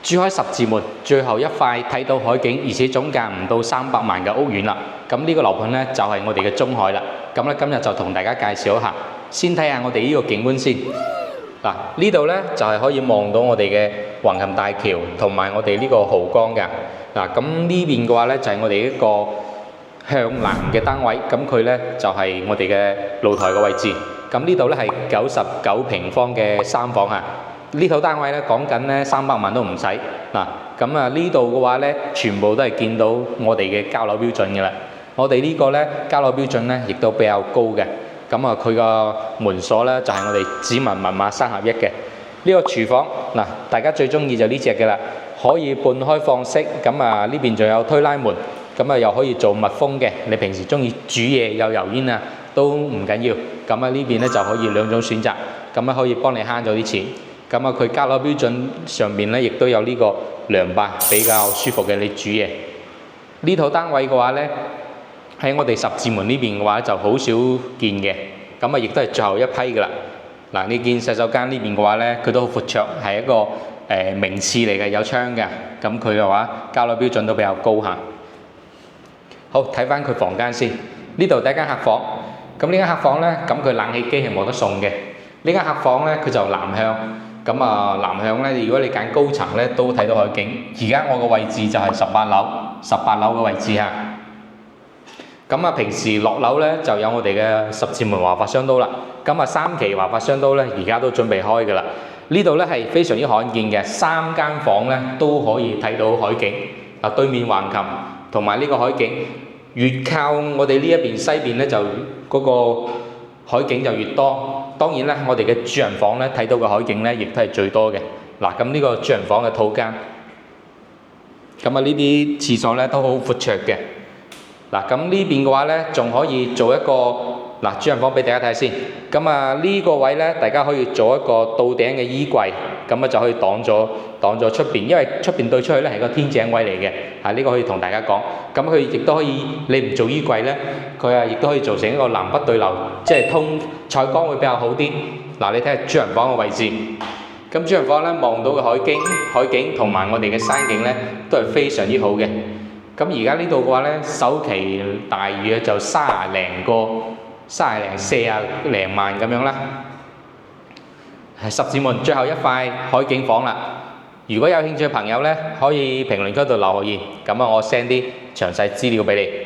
珠海十字門最後一塊睇到海景，而且總價唔到300萬嘅屋苑啦。咁呢個樓盤呢，就係我哋嘅中海啦。咁咧今日就同大家介紹一下，先睇下我哋呢個景觀先。嗱，呢度呢，就係可以望到我哋嘅橫琴大橋同埋我哋呢個濠江㗎。嗱，咁呢邊嘅話呢，就係我哋一個向南嘅單位，咁佢呢，就係我哋嘅露台嘅位置。咁呢度呢，係99平方嘅3房啊。呢套單位咧講緊咧300萬都唔使嗱，咁啊呢度嘅話咧，全部都係見到我哋嘅交樓標準嘅啦。我哋呢個咧交樓標準咧，亦都比較高嘅。咁啊，佢個門鎖咧就係我哋指紋密碼3合1嘅。呢個廚房嗱，大家最中意就呢隻嘅啦，可以半開放式。咁啊呢邊仲有推拉門，咁啊又可以做密封嘅。你平時中意煮嘢有油煙啊，都唔緊要。咁啊呢邊咧就可以兩種選擇，咁啊可以幫你慳咗啲錢。咁啊，佢交樓標準上面咧，亦都有呢個涼白，比較舒服嘅你煮嘢。呢套單位嘅話咧，喺我哋十字門呢邊嘅話就好少見嘅。咁啊，亦都係最後一批㗎啦。嗱，你見洗手間呢邊嘅話咧，佢都好闊綽，係一個名廁嚟嘅，有窗嘅。咁佢嘅話交樓標準都比較高嚇。好，睇翻佢房間先。呢度第一間客房。咁呢間客房咧，咁佢冷氣機係冇得送嘅。呢間客房咧，佢就南向。咁啊，南向咧，如果你揀高層咧，都睇到海景。而家我個位置就係18樓嘅位置嚇。咁啊，平時落樓咧就有我哋嘅十字門華發商都啦。咁啊，3期華發商都咧，而家都準備開㗎啦。呢度咧係非常之罕見嘅，3間房咧都可以睇到海景。啊，對面橫琴同埋呢個海景，越靠我哋呢一邊西邊咧就嗰個海景就越多。當然啦，我哋嘅主人房咧睇到嘅海景咧，亦都係最多嘅。嗱，咁呢個主人房嘅套間，咁啊呢啲廁所咧都好闊綽嘅。嗱，咁呢邊嘅話咧，仲可以做一個嗱主人房俾大家睇下先。咁啊呢個位咧，大家可以做一個到頂嘅衣櫃，咁啊就可以擋咗出邊，因為出邊對出去咧係個天井位嚟嘅。呢個可以同大家講。咁佢亦都可以，你唔做衣櫃咧，佢啊亦都可以做成一個南北對流，即係通採光會比較好啲。嗱，你睇下主人房嘅位置。咁主人房咧望到嘅海景同埋我哋嘅山景咧，都係非常之好嘅。咁而家呢度嘅話咧，首期大約就30零40零萬咁樣啦。係十字門最後一塊海景房啦。如果有興趣嘅朋友咧，可以評論區度留個言，咁啊我 send 啲詳細資料俾你。